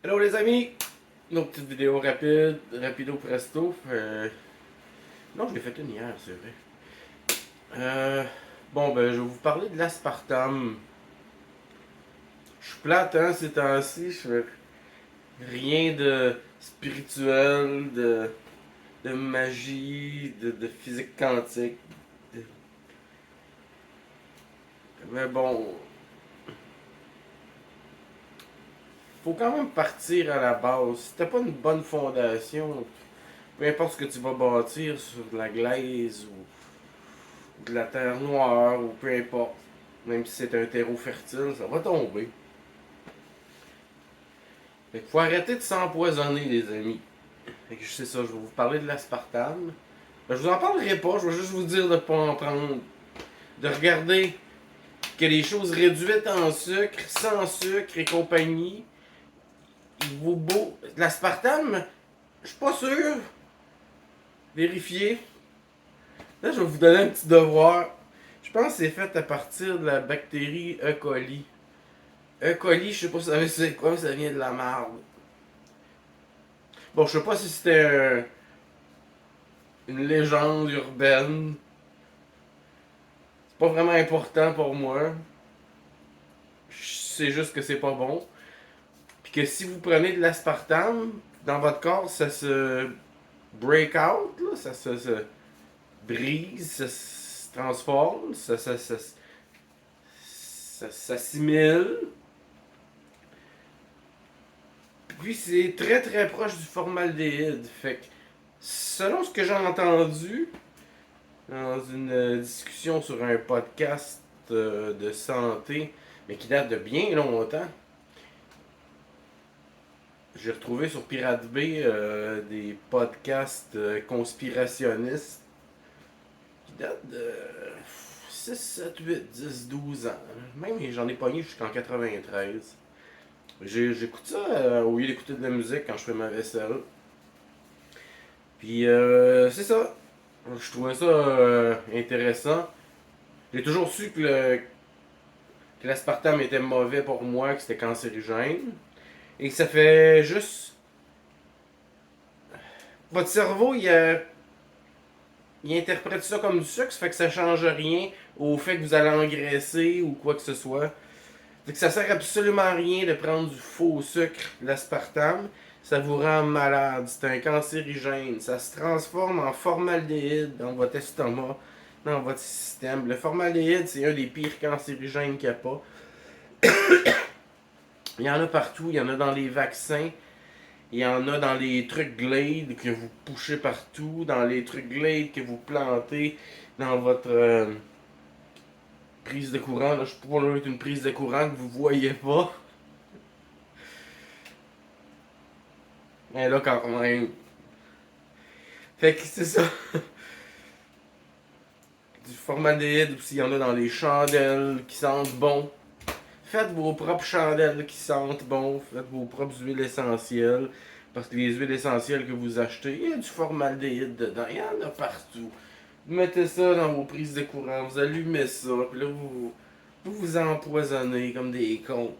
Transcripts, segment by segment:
Hello les amis! Une autre petite vidéo rapide, rapido presto. Non, je l'ai fait une hier, c'est vrai. Euh... Bon, ben, je vais vous parler de l'aspartame. Je suis plate, hein, ces temps-ci. Je fais rien de spirituel, de magie, de physique quantique. de- Mais bon, faut quand même partir à la base. Si t'as pas une bonne fondation, peu importe ce que tu vas bâtir sur de la glaise ou de la terre noire ou peu importe, même si c'est un terreau fertile, ça va tomber. Fait qu'il faut arrêter de s'empoisonner, les amis. Fait que je sais ça, je vais vous parler de l'aspartame. Ben, je vous en parlerai pas, je vais juste vous dire de pas en prendre. De regarder que les choses réduites en sucre, sans sucre et compagnie, il vaut beau. L'aspartame, je suis pas sûr. Vérifiez. Là, je vais vous donner un petit devoir. Je pense que c'est fait à partir de la bactérie E. coli. E. coli, je sais pas si vous savez c'est quoi, ça vient de la marde. Bon, je sais pas si c'était une légende urbaine. C'est pas vraiment important pour moi. C'est juste que c'est pas bon. Puis que si vous prenez de l'aspartame, dans votre corps, ça se break out, là, ça se brise, ça se transforme, ça s'assimile. Puis c'est très très proche du formaldéhyde. Fait que, selon ce que j'ai entendu dans une discussion sur un podcast de santé, mais qui date de bien longtemps, j'ai retrouvé sur Pirate Bay des podcasts conspirationnistes qui datent de 6, 7, 8, 10, 12 ans. Même j'en ai pogné jusqu'en 93. J'écoute ça au lieu d'écouter de la musique quand je fais ma vaisselle. Puis c'est ça. Je trouvais ça intéressant. J'ai toujours su que l'aspartame était mauvais pour moi, que c'était cancérigène. Et que ça fait juste. Votre cerveau, il interprète ça comme du sucre, ça fait que ça change rien au fait que vous allez engraisser ou quoi que ce soit. Fait que ça sert absolument à rien de prendre du faux sucre, l'aspartame. Ça vous rend malade, c'est un cancérigène. Ça se transforme en formaldéhyde dans votre estomac, dans votre système. Le formaldéhyde, c'est un des pires cancérigènes qu'il n'y a pas. Il y en a partout, il y en a dans les vaccins, il y en a dans les trucs Glade que vous poussez partout, dans les trucs Glade que vous plantez dans votre prise de courant. Là, je peux pas être une prise de courant que vous voyez pas. Mais là, quand même. Fait que c'est ça. Du formaldéhyde aussi, il y en a dans les chandelles qui sentent bon. Faites vos propres chandelles qui sentent bon. Faites vos propres huiles essentielles. Parce que les huiles essentielles que vous achetez, il y a du formaldéhyde dedans. Il y en a partout. Vous mettez ça dans vos prises de courant, vous allumez ça, puis là vous empoisonnez comme des cons.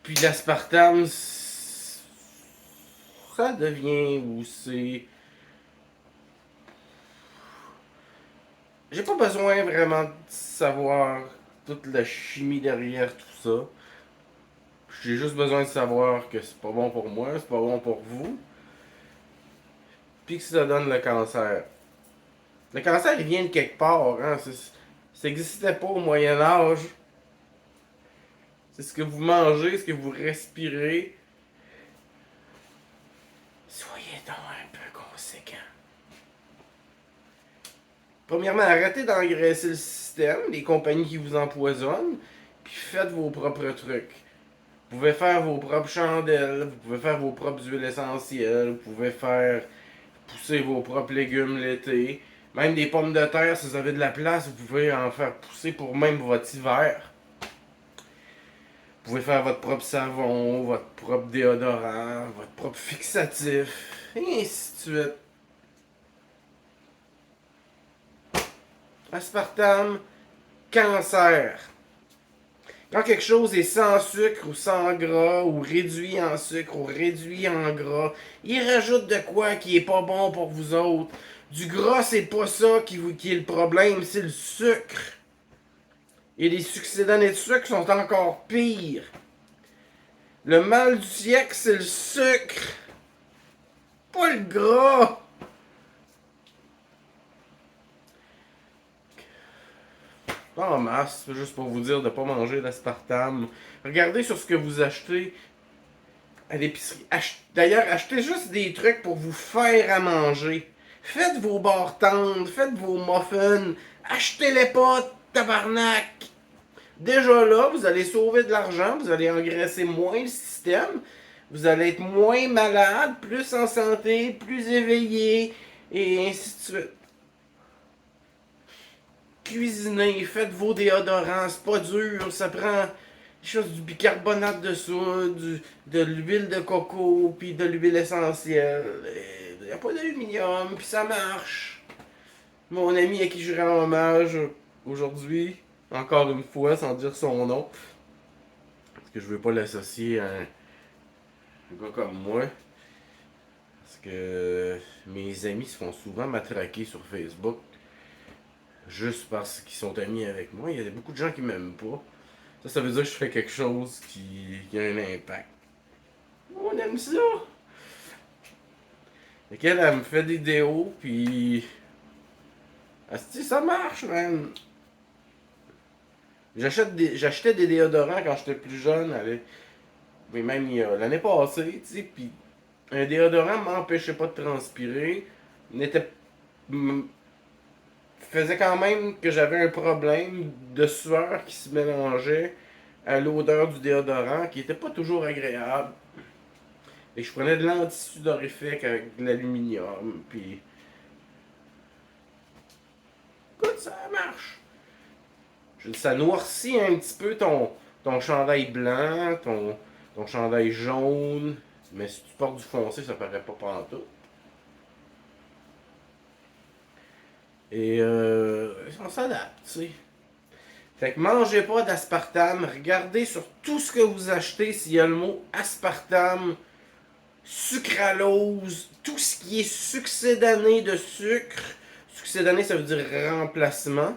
Puis l'aspartame, ça devient où c'est. J'ai pas besoin vraiment de savoir toute la chimie derrière tout ça. J'ai juste besoin de savoir que c'est pas bon pour moi, c'est pas bon pour vous, puis que ça donne le cancer. Le cancer, il vient de quelque part, hein. Ça n'existait pas au Moyen Âge. C'est ce que vous mangez, ce que vous respirez. Soyez donc un peu conséquent. Premièrement, arrêtez d'engraisser le système, les compagnies qui vous empoisonnent, puis faites vos propres trucs. Vous pouvez faire vos propres chandelles, vous pouvez faire vos propres huiles essentielles, vous pouvez faire pousser vos propres légumes l'été. Même des pommes de terre, si vous avez de la place, vous pouvez en faire pousser pour même votre hiver. Vous pouvez faire votre propre savon, votre propre déodorant, votre propre fixatif, et ainsi de suite. Aspartame, cancer. Quand quelque chose est sans sucre ou sans gras, ou réduit en sucre ou réduit en gras, il rajoute de quoi qui est pas bon pour vous autres. Du gras, c'est pas ça qui est le problème, c'est le sucre. Et les succédanés de sucre sont encore pires. Le mal du siècle, c'est le sucre, pas le gras. Pas en masse, juste pour vous dire de ne pas manger d'aspartame. Regardez sur ce que vous achetez à l'épicerie. D'ailleurs, achetez juste des trucs pour vous faire à manger. Faites vos barres tendres, faites vos muffins. Achetez-les pas, tabarnak. Déjà là, vous allez sauver de l'argent, vous allez engraisser moins le système, vous allez être moins malade, plus en santé, plus éveillé, et ainsi de suite. Cuisinez, faites vos déodorants, c'est pas dur, ça prend du bicarbonate de soude, de l'huile de coco, puis de l'huile essentielle. Il n'y a pas d'aluminium, puis ça marche. Mon ami à qui je rends hommage aujourd'hui, encore une fois, sans dire son nom, parce que je veux pas l'associer à un gars comme moi, parce que mes amis se font souvent matraquer sur Facebook, juste parce qu'ils sont amis avec moi. Il y a beaucoup de gens qui m'aiment pas. Ça veut dire que je fais quelque chose qui a un impact. On aime ça! Et qu'elle, elle me fait des vidéos, puis. Asti, ça marche, man! J'achetais des déodorants quand j'étais plus jeune, mais même l'année passée, tu sais, puis un déodorant m'empêchait pas de transpirer, n'était faisait quand même que j'avais un problème de sueur qui se mélangeait à l'odeur du déodorant, qui était pas toujours agréable. Et je prenais de l'anti-sudorifique avec de l'aluminium, puis écoute, ça marche. Ça noircit un petit peu ton chandail blanc, ton chandail jaune, mais si tu portes du foncé, ça paraît pas pantoute. Et on s'adapte, tu sais. Fait que mangez pas d'aspartame, regardez sur tout ce que vous achetez s'il y a le mot aspartame, sucralose, tout ce qui est succédané de sucre. Succédané, ça veut dire remplacement.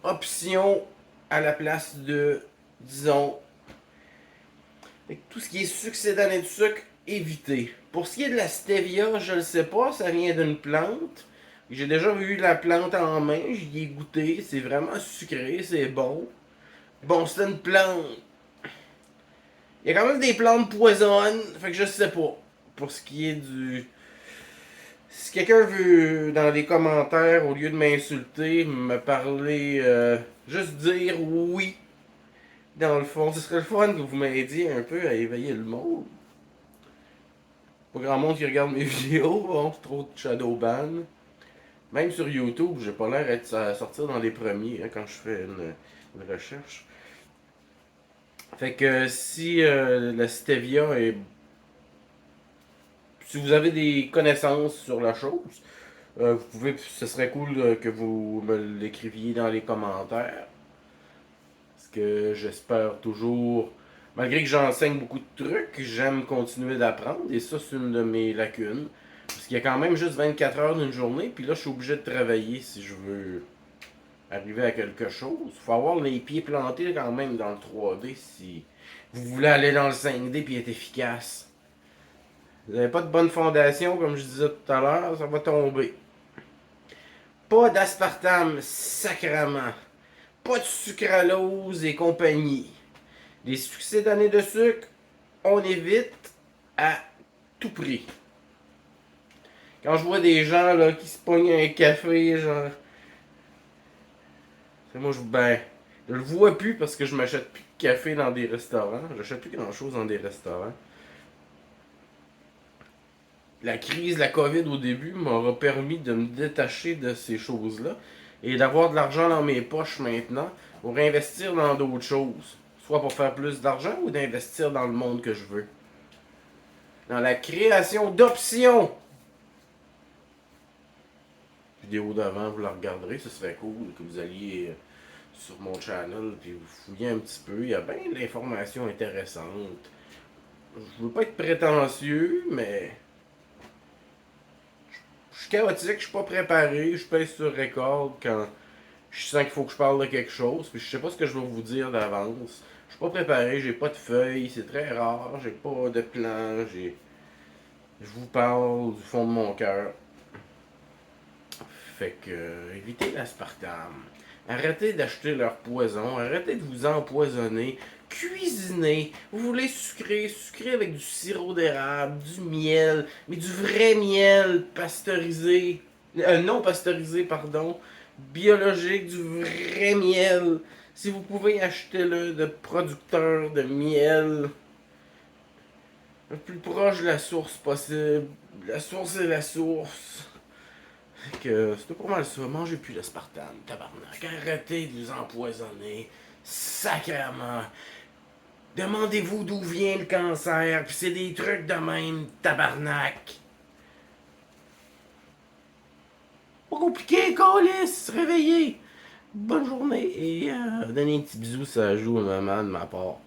Option à la place de, disons, tout ce qui est succédané de sucre, évitez. Pour ce qui est de la stevia, je le sais pas, ça vient d'une plante. J'ai déjà eu la plante en main, j'y ai goûté, c'est vraiment sucré, c'est bon. Bon, c'est une plante. Il y a quand même des plantes poisonnes, fait que je sais pas. Pour ce qui est du. Si quelqu'un veut, dans les commentaires, au lieu de m'insulter, me parler, juste dire oui, dans le fond, ce serait le fun que vous m'aidiez un peu à éveiller le monde. Pas grand monde qui regarde mes vidéos, bon, c'est trop de shadow ban. Même sur YouTube, j'ai pas l'air à sortir dans les premiers quand je fais une recherche. Fait que si la stevia est. Si vous avez des connaissances sur la chose, vous pouvez. Ce serait cool que vous me l'écriviez dans les commentaires. Parce que j'espère toujours. Malgré que j'enseigne beaucoup de trucs, j'aime continuer d'apprendre. Et ça, c'est une de mes lacunes. Parce qu'il y a quand même juste 24 heures d'une journée. Puis là, je suis obligé de travailler si je veux arriver à quelque chose. Il faut avoir les pieds plantés quand même dans le 3D si vous voulez aller dans le 5D puis être efficace. Vous n'avez pas de bonne fondation, comme je disais tout à l'heure, ça va tomber. Pas d'aspartame, sacrament. Pas de sucralose et compagnie. Les succédanés de sucre, on évite à tout prix. Quand je vois des gens là, qui se pognent un café, genre. Moi, je le vois plus parce que je m'achète plus de café dans des restaurants. J'achète plus grand chose dans des restaurants. La crise, la COVID au début m'aura permis de me détacher de ces choses-là et d'avoir de l'argent dans mes poches maintenant pour investir dans d'autres choses. Soit pour faire plus d'argent ou d'investir dans le monde que je veux. Dans la création d'options. Vidéo d'avant, vous la regarderez, ce serait cool que vous alliez sur mon channel, puis vous fouillez un petit peu. Il y a bien de l'information intéressante. Je veux pas être prétentieux, mais je suis chaotique, je suis pas préparé, je pèse sur record quand je sens qu'il faut que je parle de quelque chose, puis je sais pas ce que je vais vous dire d'avance. Je suis pas préparé, j'ai pas de feuilles, c'est très rare, j'ai pas de plan, je vous parle du fond de mon cœur. Fait que évitez l'aspartame. Arrêtez d'acheter leur poison, arrêtez de vous empoisonner. Cuisinez. Vous voulez sucrer, sucrer avec du sirop d'érable, du miel, mais du vrai miel pasteurisé. Non pasteurisé, pardon. Biologique, du vrai miel. Si vous pouvez acheter le de producteurs de miel le plus proche de la source possible. La source est la source. Fait que c'était pas mal ça. Mangez plus d'aspartame, tabarnak. Arrêtez de vous empoisonner. Sacrément. Demandez-vous d'où vient le cancer. Puis c'est des trucs de même, tabarnak. Pas compliqué, câlisse. Réveillez. Bonne journée et donnez un petit bisou, ça joue à maman de ma part.